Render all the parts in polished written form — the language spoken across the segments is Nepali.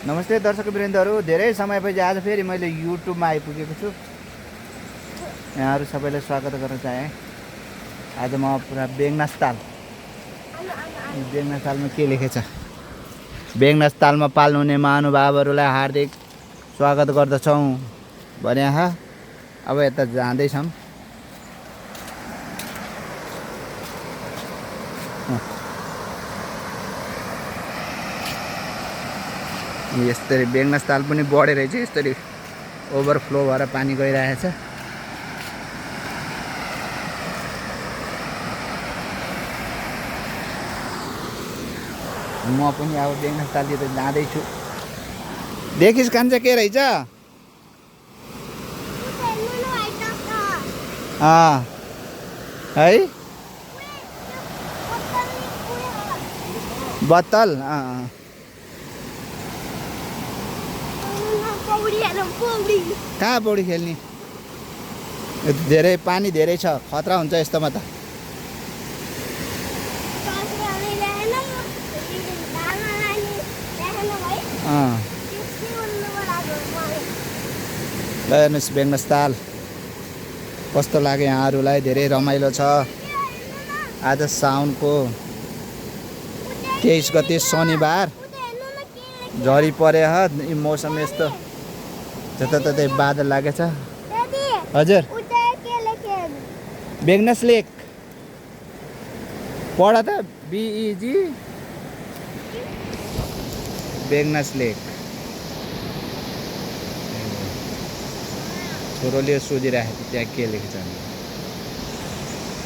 नमस्ते दर्शकवृन्दहरू, धेरै समयपछि आज फेरि मैले युट्युबमा आइपुगेको छु। यहाँहरू सबैलाई स्वागत गर्न चाहे। आज म पुरा बेगनासतालमा के लेखेछ, बेगनासतालमा पाल्नुहुने महानुभावहरूलाई हार्दिक स्वागत गर्दछौँ भने अब यता जाँदैछौँ। यसरी बेगनासताल पनि बढेर चाहिँ यसरी ओभरफ्लो भएर पानी गइरहेछ। म पनि अब बेगनासतालतिर जाँदैछु। देखिस् कान्छ के रहेछ? है बत्तल कहाँ पौडी खेल्ने? धेरै पानी धेरै छ, खतरा हुन्छ यस्तोमा त। ल हेर्नुहोस् बेगनासताल कस्तो लाग्यो यहाँहरूलाई। धेरै रमाइलो छ। आज साउनको 23 गते शनिबार झरी परे मौसम यस्तो जताततै बादल लागेछ। हजुर बेगनास लेक पढ त, बिइजी बेगनास लेक। छोरोले सोधिरहेको थियो त्यहाँ के लेखेछ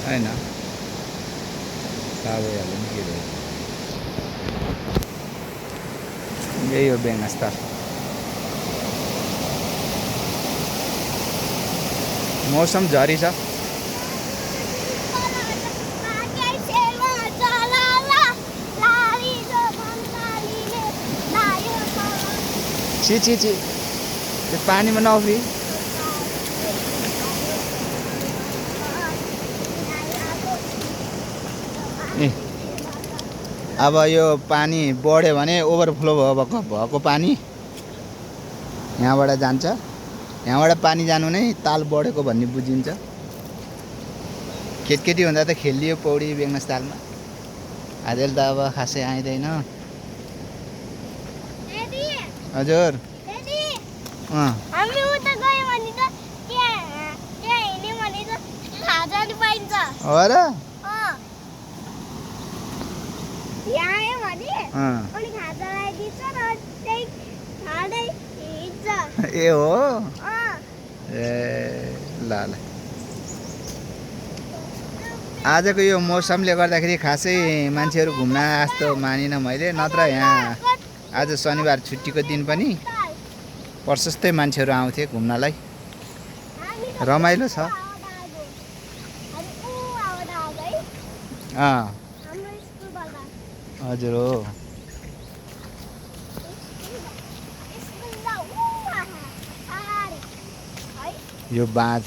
होइन, थाहा भइहाल्यो नि के रहेछ। यही हो बेगनासताल। मौसम झरी छ। छि छि छि, त्यो पानीमा नउफ्री। अब यो पानी बढ्यो भने ओभरफ्लो भएको पानी यहाँबाट जान्छ। यहाँबाट पानी जानु नै ताल बढेको भन्ने बुझिन्छ। केटकेटी हुँदा त खेलियो पौडी बेगनासतालमा। आजकल त अब खासै आइँदैन। हजुर हो र? ए हो ए ल ल। आजको यो मौसमले गर्दाखेरि खासै मान्छेहरू घुम्न जस्तो मानिनँ मैले। नत्र यहाँ आज शनिबार छुट्टीको दिन पनि प्रशस्तै मान्छेहरू आउँथे घुम्नलाई। रमाइलो छ। हजुर हो। यो बाँध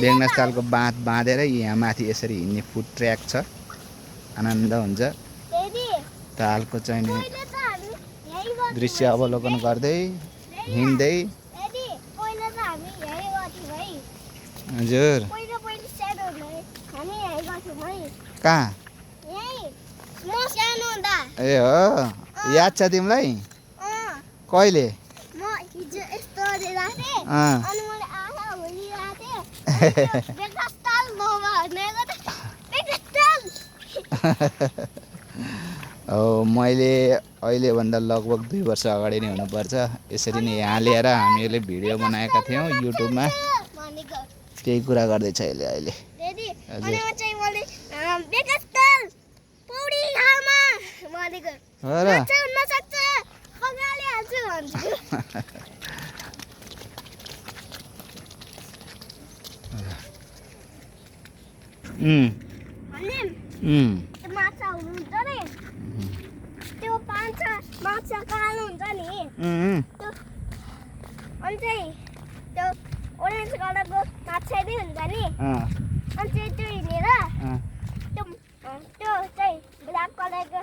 बेगनासतालको बाँध बाँधेर यहाँ माथि यसरी हिँड्ने फुट ट्र्याक छ। आनन्द हुन्छ। तालको चाहिँ दृश्य अवलोकन गर्दै हिँड्दै। हजुर कहाँ? ए हो, याद छ तिमीलाई? कहिले? मैले अहिलेभन्दा लगभग 2 वर्ष अगाडि नै हुनुपर्छ यसरी नै यहाँ ल्याएर हामीहरूले भिडियो बनाएका थियौँ युट्युबमा। त्यही कुरा गर्दैछ अहिले अहिले। orange color को माछा भी हुन्छ नि अनि त्यो हिनेर त्यो चाहिँ ब्ल्याक कलरको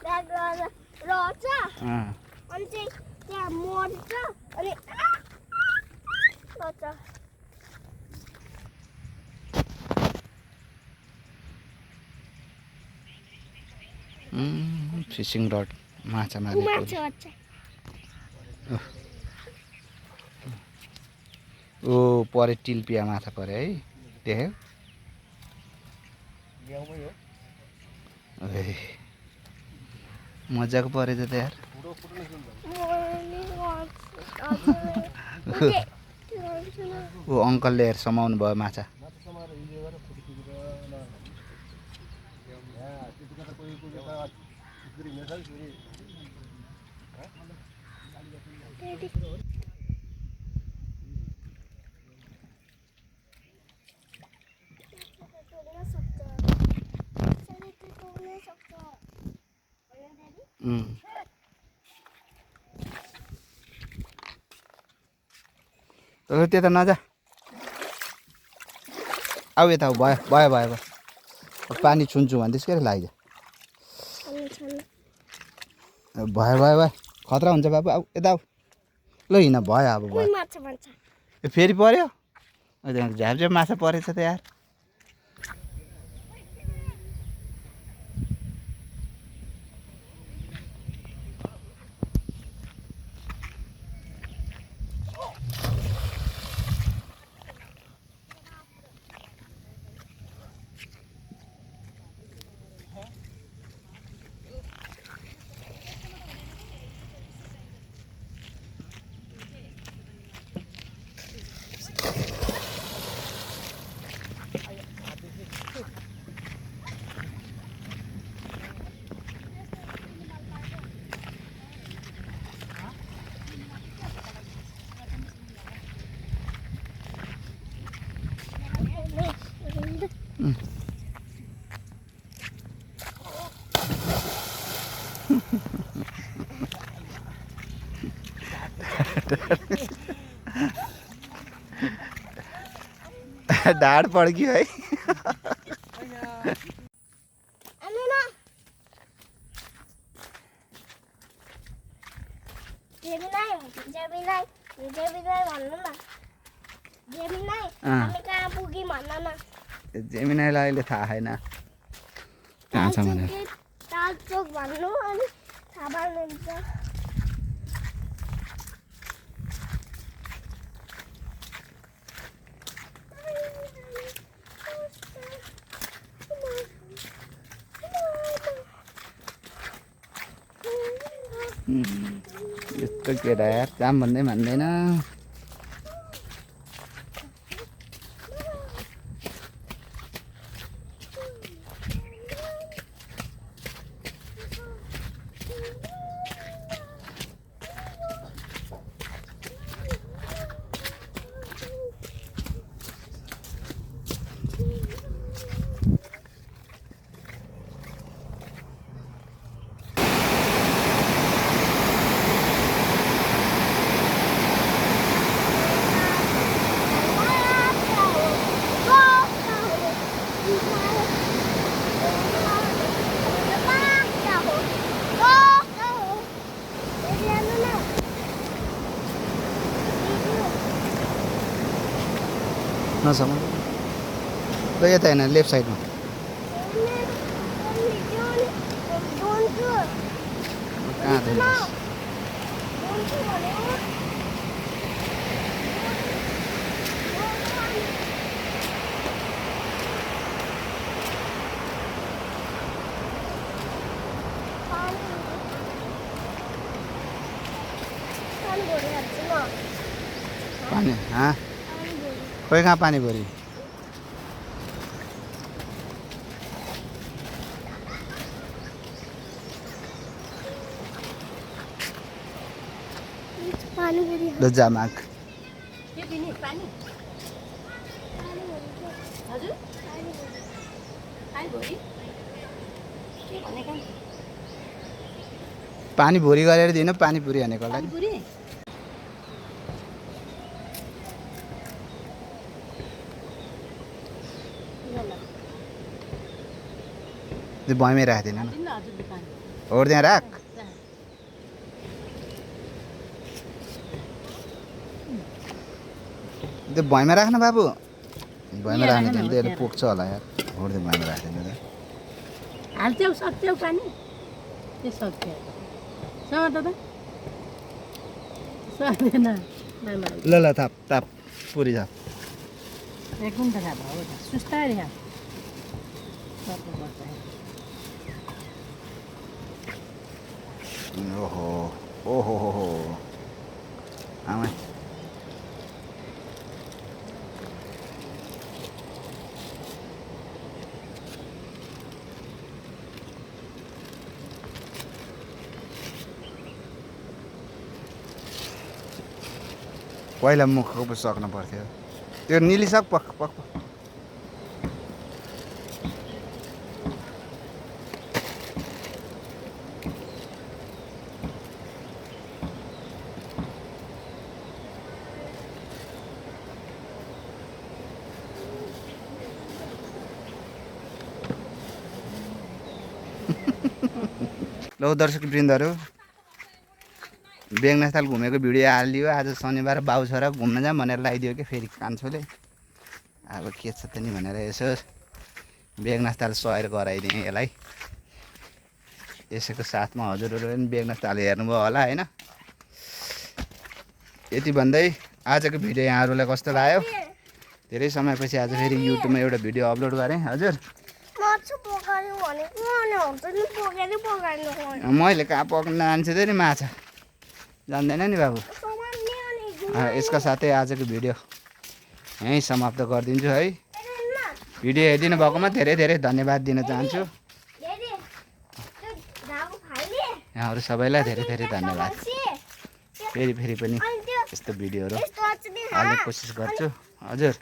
त्यहाँ गएर रहन्छ अँ, अनि चाहिँ त्यहाँ मर्छ अनि गर्छ फिसिङ रड माछा मारेको माछा माछा ओ परे टिल्पिया माछा परे है देख्यौ ए, मजाको परेछ त यार ऊ अङ्कलले हेर समाउनु भयो माछा त्यता नजा आऊ यता भयो भयो भयो भयो पानी छुन्छु भन्दैछ के लाग्यो भयो भयो भयो खतरा हुन्छ बाबु आऊ यता आऊ ल हिँड भयो अब भयो फेरि पर्यो झ्याप झ्याप माछा परेछ त यार ढाड पड्क्यो है जेमिनाईलाई अहिले थाहा छैन कहाँ छ भनेर तालचोक भन्नु अनि थाहा पाउनुहुन्छ यस्तो केटा यार काम भन्दै मान्दैन नसम्म ल यता होइन लेफ्ट साइडमा कहाँ त पानी हाँ खोइ कहाँ पानी भरि ल जा माग पानी भुरी गरेर दिनु पानी पुरी भनेको लागि भयमै राखिदिनु न होड त्यहाँ राख त्यो भुइँमा राख्न बाबु भुइँमा राख्नु भने त यसले पोख्छ होला यार होड त्यो भुइँमा राख्दैन त हाल्थ्यौ सक्थ्यौ पानी के सक्थ्यौ सर त सक्दैन ल ल थाप थाप पुरी थाप कुन त खाएको हो त सुस्तायो यहाँ ओहो ओहो हो हो आमा पहिला मुखको पो सक्नु पर्थ्यो त्यो निलिसक पक पक ल दर्शक वृन्दहरू बेगनास्थल घुमेको भिडियो हालिदियो आज शनिबार बाउ छोरा घुम्न जाऊँ भनेर लगाइदियो कि फेरि कान्छोले अब के छ त नि भनेर यसो बेगनास्थल सयर गराइदिएँ यसलाई यसैको साथमा हजुरहरू पनि बेगनास्थल हेर्नुभयो होला होइन यति भन्दै आजको भिडियो यहाँहरूलाई कस्तो लाग्यो धेरै समयपछि आज फेरि युट्युबमा एउटा भिडियो अपलोड गरेँ हजुर मैले कहाँ पकाउन जान्छु त नि माछा जान्दैन नि बाबु यसका साथै आजको भिडियो यहीँ समाप्त गरिदिन्छु है भिडियो हेरिदिनु भएकोमा धेरै धेरै धन्यवाद दिन चाहन्छु यहाँहरू सबैलाई धेरै धेरै धन्यवाद फेरि फेरि पनि यस्तो भिडियोहरू हाल्ने कोसिस गर्छु हजुर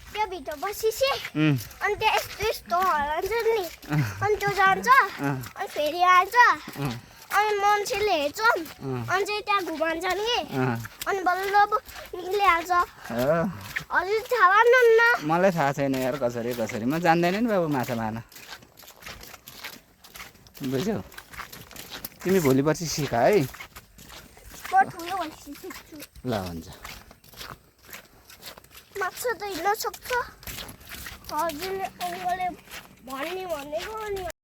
त्यो भित्र बसिसे अनि त्यो यस्तो यस्तो हराउँछ नि अनि त्यो जान्छ अनि फेरि आउँछ अनि मान्छेले हेर्छ अनि चाहिँ त्यहाँ घुमाउँछन् कि अनि बल्ल निक्लिहाल्छ हजुर थाहा भएन मलाई थाहा छैन यार कसरी कसरी म जान्दैन नि बाबु माछा मार्न बुझ्यौ तिमी भोलि पर्सि सिक है म ठुलो भएपछि सिक्छु ल हुन्छ माछा त हिँड्न सक्छ हजुरले अङ्कलले भन्ने भनेको अनि